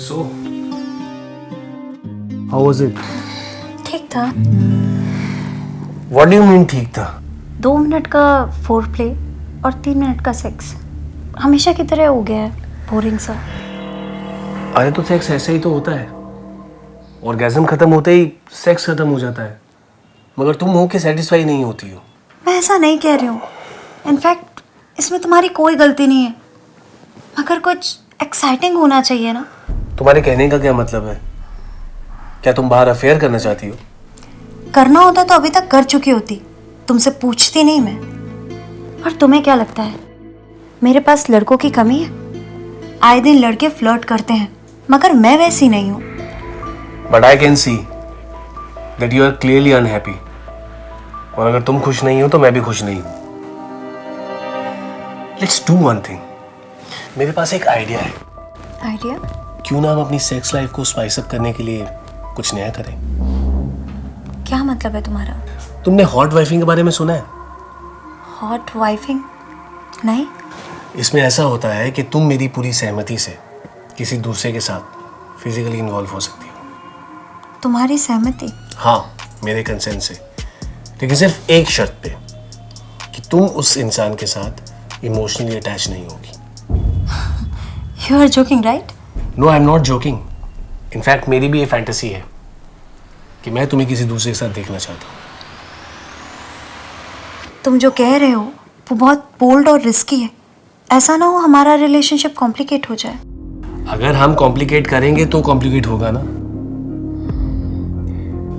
So, how was it? ठीक था। What do you mean ठीक था? 2 मिनट का फोर प्ले और 3 मिनट का सेक्स हमेशा की तरह हो गया है, बोरिंग सा। अरे तो सेक्स ऐसा ही तो होता है। ऑर्गेज़म खत्म होते ही सेक्स खत्म हो जाता है, मगर तुम हो कि सेटिस्फाई नहीं होती हो। मैं ऐसा नहीं कह रही हूँ, इनफैक्ट इसमें तुम्हारी कोई गलती नहीं है, मगर कुछ एक्साइटिंग होना चाहिए ना। तुम्हारे कहने का क्या मतलब है? क्या तुम बाहर अफेयर करना चाहती हो? करना होता तो अभी तक कर चुकी होती, तुमसे पूछती नहीं मैं। और तुम्हें क्या लगता है मेरे पास लड़कों की कमी है? आए दिन लड़के फ्लर्ट करते हैं, मगर मैं वैसी नहीं हूँ। But I can see that you are clearly unhappy. और अगर तुम खुश नहीं हो तो मैं भी खुश नहीं हूँ। Let's do one thing. मेरे पास एक आइडिया है। आइडिया? क्यों ना हम अपनी सेक्स लाइफ को स्पाइस अप करने के लिए कुछ नया करें? क्या मतलब है तुम्हारा? तुमने हॉट वाइफिंग के बारे में सुना है? हॉट वाइफिंग? नहीं। इसमें ऐसा होता है कि तुम मेरी पूरी सहमति से किसी दूसरे के साथ फिजिकली इन्वॉल्व हो सकती हो। तुम्हारी सहमति? हाँ, मेरे कंसेंट से, लेकिन सिर्फ एक शर्त पे कि तुम उस इंसान के साथ इमोशनली अटैच नहीं होगी। You are joking right? No, I am not joking. In fact मेरी भी ये फैंटेसी है कि मैं तुम्हें किसी दूसरे के साथ देखना चाहता हूँ। तुम जो कह रहे हो वो बहुत बोल्ड और रिस्की है। ऐसा ना हो हमारा रिलेशनशिप कॉम्प्लिकेट हो जाए। अगर हम कॉम्प्लिकेट करेंगे तो कॉम्प्लिकेट होगा ना।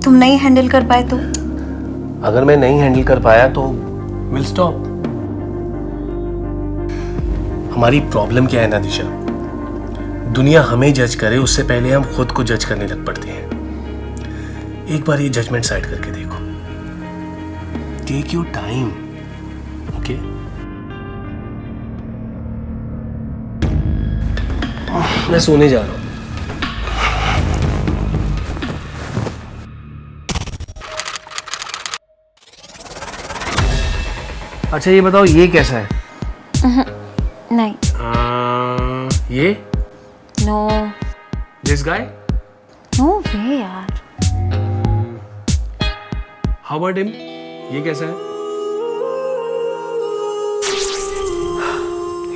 तुम नहीं हैंडल कर पाए तो? अगर मैं नहीं हैंडल कर पाया तो विल स्टॉप। हमारी प्रॉब्लम क्या है ना दिशा, दुनिया हमें जज करे उससे पहले हम खुद को जज करने लग पड़ते हैं। एक बार ये जजमेंट साइड करके देखो। Take your time, okay? मैं सोने जा रहा हूँ। अच्छा ये बताओ, ये कैसा है? नहीं। ये? नो। This guy? नो वे यार। How about him? ये कैसा है?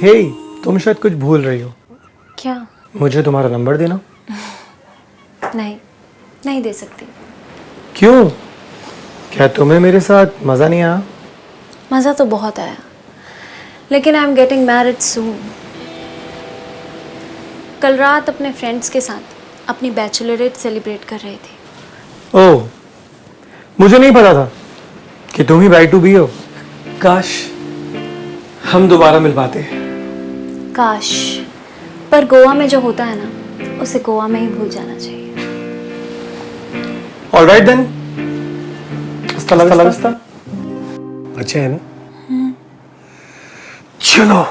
हे, तुम शायद कुछ भूल रही हो। क्या? मुझे तुम्हारा नंबर देना। नहीं, नहीं दे सकती। क्यों? क्या तुम्हें मेरे साथ मज़ा नहीं आया? मज़ा तो बहुत आया, लेकिन आई एम गेटिंग मैरिड सून। कल रात अपने फ्रेंड्स के साथ अपनी बैचलरेट सेलिब्रेट कर रही थी। ओह, मुझे नहीं पता था कि तुम ही ब्राइड टू बी हो। काश हम दोबारा मिल पाते। काश, पर गोवा में जो होता है ना, उसे गोवा में ही भूल जाना चाहिए। ऑलराइट देन, हस्ता लगा हस्ता। अच्छा है ना? चलो,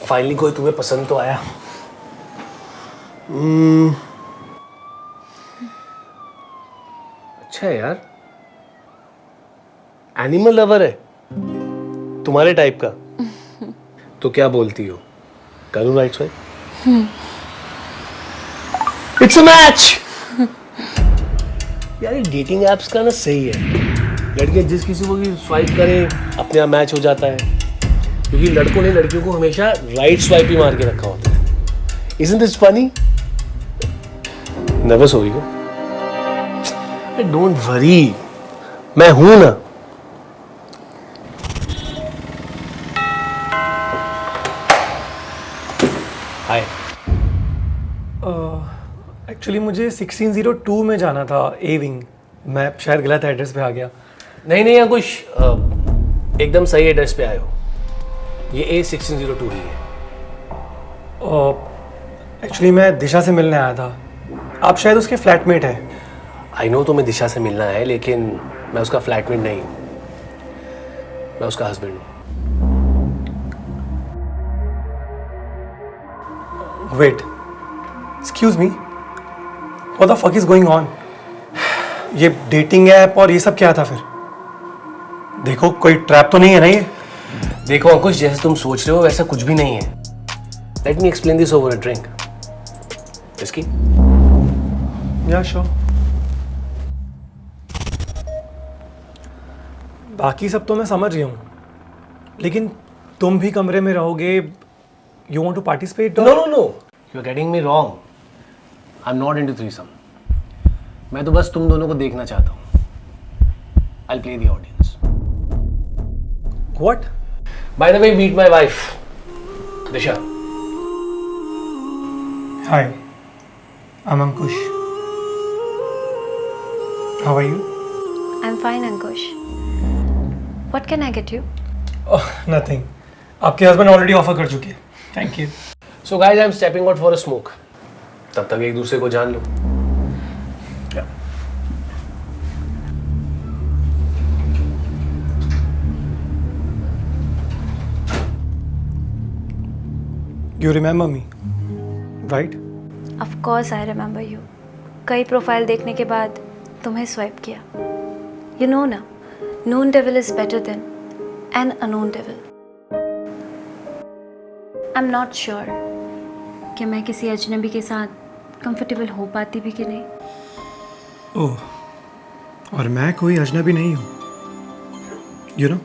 फाइनली कोई तुम्हें पसंद तो आया। अच्छा है यार, एनिमल लवर है, तुम्हारे टाइप का। तो क्या बोलती हो, करूं right swipe? It's a match. यार ये डेटिंग एप्स का ना सही है, लड़के जिस किसी को भी स्वाइप करें अपने आप मैच हो जाता है, क्योंकि लड़कों ने लड़कियों को हमेशा राइट स्वाइप ही मार के रखा होता है। Isn't this funny? नर्वस हो रही हो? डोंट वरी, मैं हूं ना। हाय। एक्चुअली मुझे 1602 में जाना था, ए विंग। मैं शायद गलत एड्रेस पे आ गया। नहीं नहीं, यहाँ कुछ एकदम सही एड्रेस पे आए हो। ये A1602 ही है। एक्चुअली मैं दिशा से मिलने आया था। आप शायद उसके फ्लैटमेट हैं। आई नो तुम्हें दिशा से मिलना है, लेकिन मैं उसका फ्लैटमेट नहीं हूँ, मैं उसका हस्बैंड हूँ। Wait, excuse me, what the fuck is going on? ये डेटिंग ऐप और ये सब क्या था फिर? देखो कोई ट्रैप तो नहीं है ना ये? देखो अंकुश, जैसे तुम सोच रहे हो वैसा कुछ भी नहीं है। Let me explain this over a drink. इसकी? या श्योर। बाकी सब तो मैं समझ गया हूँ, लेकिन तुम भी कमरे में रहोगे। You want to participate? No no no, you are getting me wrong. I am not into threesome. मैं तो बस तुम दोनों को देखना चाहता हूँ। I play the audience. What? By the way, meet my wife Disha. Hi, I am Ankush. How are you? I'm fine, Ankush. What can I get you? Nothing. आपके हस्बैंड ऑलरेडी ऑफर कर चुके हैं। Thank you. So guys, I am stepping out for a smoke. तब तक एक दूसरे को जान लो। You remember me, right? Of course I remember you. कई प्रोफाइल देखने के बाद तुम्हें स्वाइप किया. You know ना, known devil is better than an unknown devil. I'm not sure कि मैं किसी अजनबी के साथ कंफर्टेबल हो पाती भी कि नहीं. ओह, और मैं कोई अजनबी नहीं हूँ. यू नो,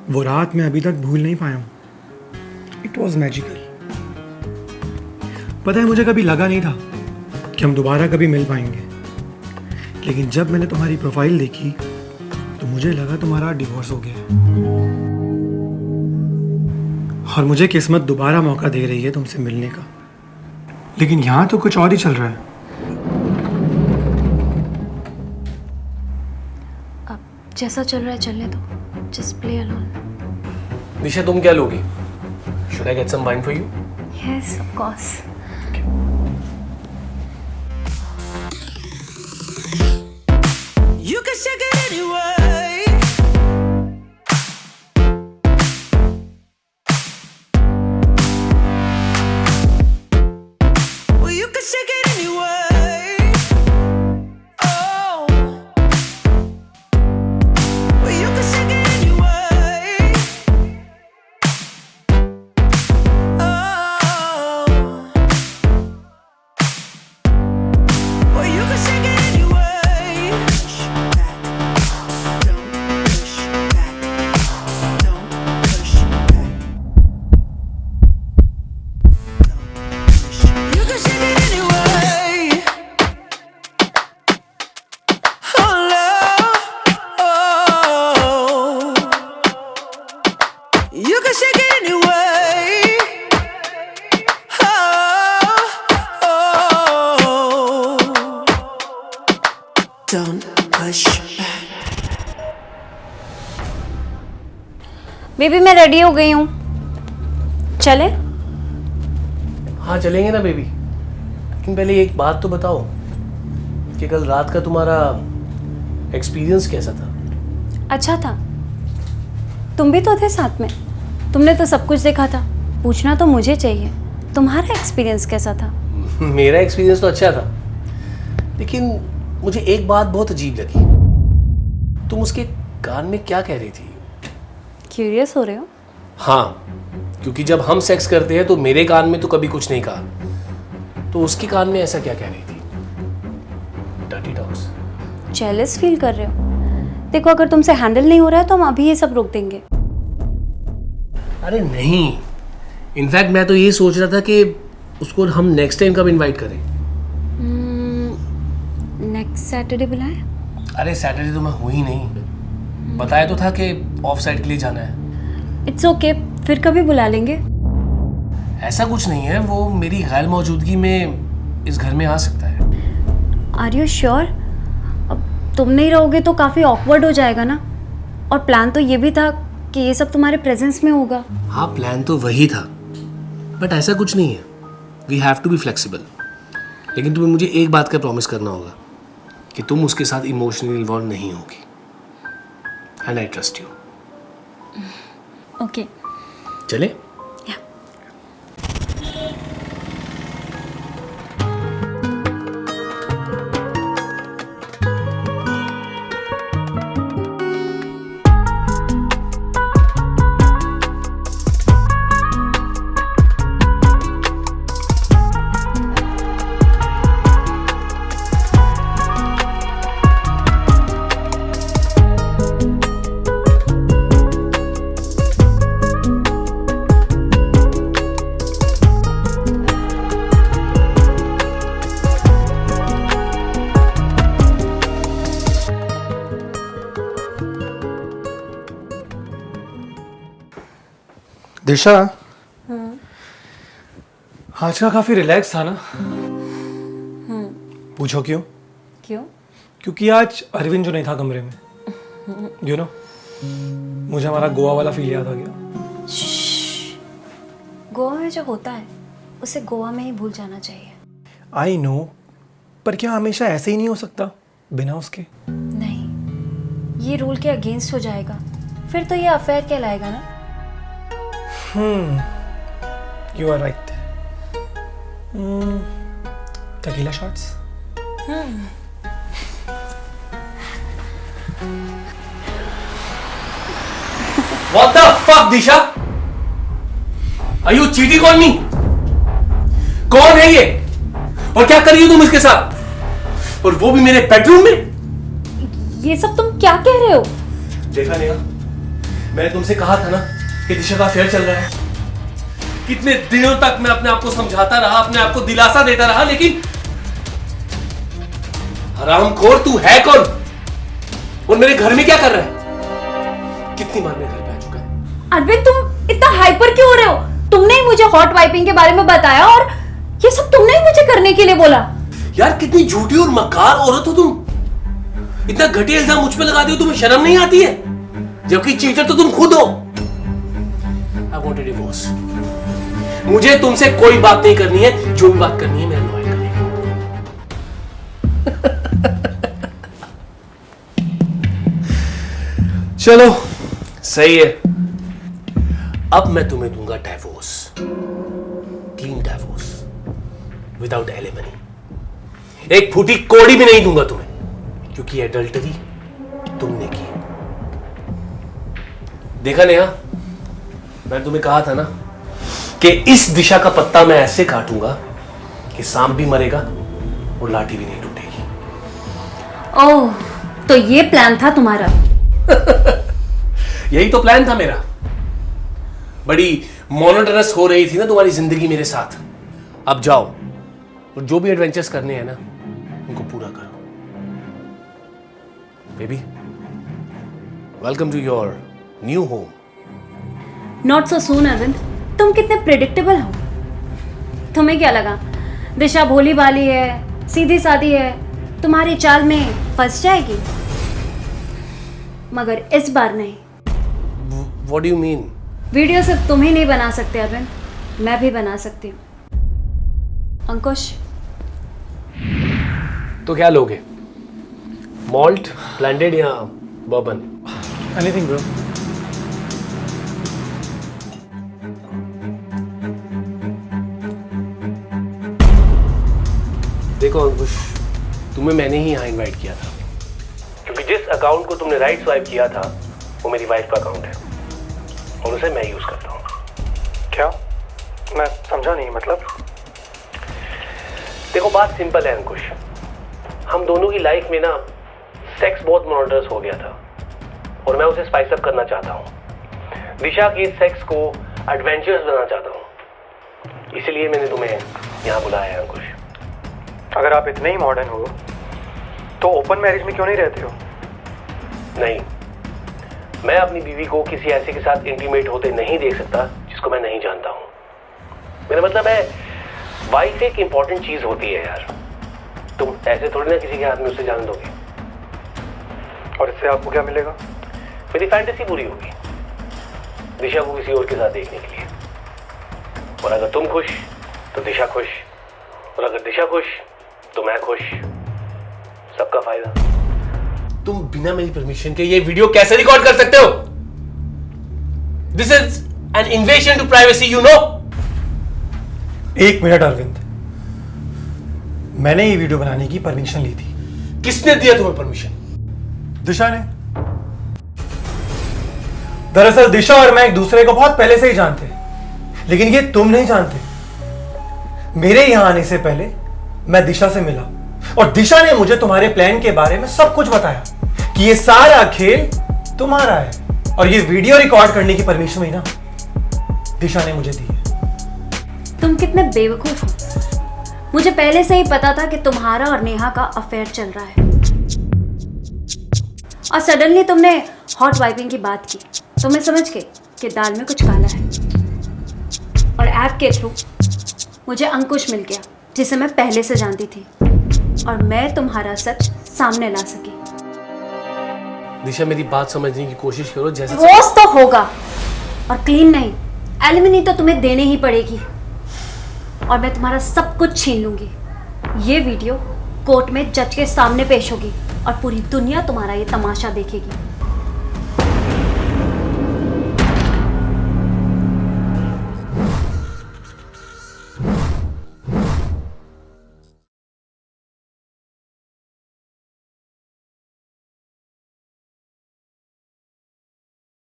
वो रात मैं अभी तक भूल नहीं पाया हूँ. It was magical. पता है, मुझे कभी लगा नहीं था कि हम दोबारा कभी मिल पाएंगे. लेकिन जब मैंने तुम्हारी प्रोफाइल देखी तो मुझे लगा तुम्हारा डिवोर्स हो गया है. और मुझे किस्मत दोबारा मौका दे रही है तुमसे मिलने का. लेकिन यहाँ तो कुछ और ही चल रहा है. अब जैसा चल रहा है चलने दो. Just play alone. दिशा, तुम क्या लोगी? Should I get some wine for you? Yes, of course. You can shake it anyway. Well, you can shake it anyway. Oh. Well, you can shake it anyway. Oh. Well, you can shake it anyway. You can shake it anyway. Oh, love. Oh. You can shake it anyway. Oh. Oh. Don't push back. Baby मैं ready हो गई हूँ. चले? हाँ, चलेंगे ना baby. लेकिन पहले एक बात तो बताओ कि कल रात का तुम्हारा एक्सपीरियंस कैसा था? अच्छा था. तुम भी तो थे साथ में. तुमने तो सब कुछ देखा था. पूछना तो मुझे चाहिए, तुम्हारा एक्सपीरियंस कैसा था? मेरा एक्सपीरियंस तो अच्छा था, लेकिन मुझे एक बात बहुत अजीब लगी. तुम उसके कान में क्या कह रही थी? क्यूरियस हो रहे हो? हाँ, क्योंकि जब हम सेक्स करते हैं तो मेरे कान में तो कभी कुछ नहीं कहा, तो उसके कान में ऐसा क्या कह रही थी? Dirty dogs. जेलस फील कर रहे हो? देखो, अगर तुमसे हैंडल नहीं हो रहा है तो हम अभी ये सब रोक देंगे. अरे नहीं, इनफैक्ट मैं तो ये सोच रहा था कि उसको हम नेक्स्ट टाइम कब इनवाइट करें. नेक्स्ट सैटरडे बुलाएं? अरे सैटरडे तो मैं हूँ ही नहीं. बताया तो था कि ऑफ साइड के लिए जाना है. इट्स ओके, फिर कभी बुला लेंगे. ऐसा कुछ नहीं है, वो मेरी गैर मौजूदगी में इस घर में आ सकता है. Are you sure? अब तुम नहीं रहोगे तो काफ़ी ऑकवर्ड हो जाएगा ना. और प्लान तो ये भी था कि ये सब तुम्हारे प्रेजेंस में होगा. हाँ, प्लान तो वही था, बट ऐसा कुछ नहीं है. We have to be flexible. लेकिन तुम्हें मुझे एक बात का प्रॉमिस करना होगा कि तुम उसके साथ इमोशनली इन्वॉल्व नहीं होगी. And I trust you. Okay. चले? दिशा आज का काफी रिलैक्स था ना? पूछो क्यों? क्यों? क्योंकि आज अरविंद जो नहीं था कमरे में, यू नो, मुझे हमारा गोवा वाला फील याद आ गया। गोवा में जो होता है उसे गोवा में ही भूल जाना चाहिए। आई नो, पर क्या हमेशा ऐसे ही नहीं हो सकता बिना उसके? नहीं, ये रूल के अगेंस्ट हो जाएगा, फिर तो ये अफेयर कहलाएगा ना। You are right. Tequila shots. What the fuck, Disha? Are you cheating on me? कौन है ये? और क्या कर रही हो तुम इसके साथ? और वो भी मेरे बेडरूम में? ये सब तुम क्या कह रहे हो? देखा नेहा, मैंने तुमसे कहा था ना कि दिशा का अफेयर चल रहा है। कितने दिनों तक मैं अपने आप को समझाता रहा, अपने आप को दिलासा देता रहा, लेकिन हरामखोर तू है कौन? और मेरे घर में क्या कर रहा है? कितनी बार मेरे घर पे आ चुका है? अरविंद, तुम इतना हाइपर क्यों हो रहे हो? तुमने ही मुझे हॉट वाइपिंग के बारे में बताया और ये सब तुमने ही मुझे करने के लिए बोला। यार कितनी झूठी और मकार औरत हो तुम। इतना घटिया इल्जाम मुझ पे लगाती हो, तुम्हें शर्म नहीं आती है? जबकि चीटर तो तुम खुद हो। I want a divorce. मुझे तुमसे कोई बात नहीं करनी है, जो भी बात करनी है मेरा लॉयर करेगा। चलो सही है, अब मैं तुम्हें दूंगा divorce, clean divorce, without alimony. एक फूटी कौड़ी भी नहीं दूंगा तुम्हें, क्योंकि एडल्टरी तुमने की। देखा नेहा, मैंने तुम्हें कहा था ना कि इस दिशा का पत्ता मैं ऐसे काटूंगा कि सांप भी मरेगा और लाठी भी नहीं टूटेगी। ओह, तो ये प्लान था तुम्हारा? यही तो प्लान था मेरा। बड़ी मोनोटोनस हो रही थी ना तुम्हारी जिंदगी मेरे साथ। अब जाओ और जो भी एडवेंचर्स करने हैं ना, उनको पूरा करो। Baby, welcome to your new home. Not so soon Arvind, तुम कितने प्रिडिक्टेबल हो। तुम्हें क्या लगा दिशा भोली भाली है, सीधी सादी है, तुम्हारी चाल में फंस जाएगी? मगर इस बार नहीं। What do you mean? Video सिर्फ तुम ही नहीं बना सकते अरविंद, मैं भी बना सकती हूँ। अंकुश, तो क्या लोगे? मॉल्ट, ब्लेंडेड या बर्बन? Anything bro. देखो अंकुश, तुम्हें मैंने ही यहाँ इनवाइट किया था, क्योंकि जिस अकाउंट को तुमने राइट स्वाइप किया था वो मेरी वाइफ का अकाउंट है और उसे मैं यूज करता हूँ। क्या? मैं समझा नहीं, मतलब? देखो बात सिंपल है अंकुश, हम दोनों की लाइफ में ना सेक्स बहुत मोनोटोनस हो गया था और मैं उसे स्पाइस अप करना चाहता हूँ। दिशा की सेक्स को एडवेंचरस बनाना चाहता हूँ, इसीलिए मैंने तुम्हें यहाँ बुलाया है अंकुश। अगर आप इतने ही मॉडर्न हो तो ओपन मैरिज में क्यों नहीं रहते हो? नहीं, मैं अपनी बीवी को किसी ऐसे के साथ इंटीमेट होते नहीं देख सकता जिसको मैं नहीं जानता हूँ। मेरा मतलब है, वाइफ एक इंपॉर्टेंट चीज होती है यार। तुम ऐसे थोड़ी ना किसी के हाथ में उसे जाने दोगे। और इससे आपको क्या मिलेगा? मेरी फैंटेसी पूरी होगी, दिशा को किसी और के साथ देखने के लिए। और अगर तुम खुश तो दिशा खुश, और अगर दिशा खुश तो मैं खुश, सबका फायदा। तुम बिना मेरी परमिशन के ये वीडियो कैसे रिकॉर्ड कर सकते हो? This is an invasion to privacy, you know. एक मिनट अरविंद, मैंने ये वीडियो बनाने की परमिशन ली थी। किसने दिया तुम्हें परमिशन? दिशा ने। दरअसल दिशा और मैं एक दूसरे को बहुत पहले से ही जानते हैं, लेकिन ये तुम नहीं जानते। मेरे यहां आने से पहले मैं दिशा से मिला और दिशा ने मुझे तुम्हारे प्लान के बारे में सब कुछ बताया कि ये सारा खेल तुम्हारा है, और ये वीडियो रिकॉर्ड करने की परमिशन भी ना दिशा ने मुझे दी है। तुम कितने बेवकूफ हो। मुझे पहले से ही पता था कि तुम्हारा और नेहा का अफेयर चल रहा है, और सडनली तुमने हॉट वाइपिंग की बात की तो मैं समझ गई कि दाल में कुछ काला है। और ऐप के थ्रू मुझे अंकुश मिल गया, जिसे मैं पहले से जानती थी, और मैं तुम्हारा सच सामने ला सकी। दिशा मेरी बात समझने की कोशिश करो। जैसे रोज तो होगा, और क्लीन नहीं, एलिमनी तो तुम्हें देनी ही पड़ेगी, और मैं तुम्हारा सब कुछ छीन लूंगी। ये वीडियो कोर्ट में जज के सामने पेश होगी और पूरी दुनिया तुम्हारा ये तमाशा देखेगी।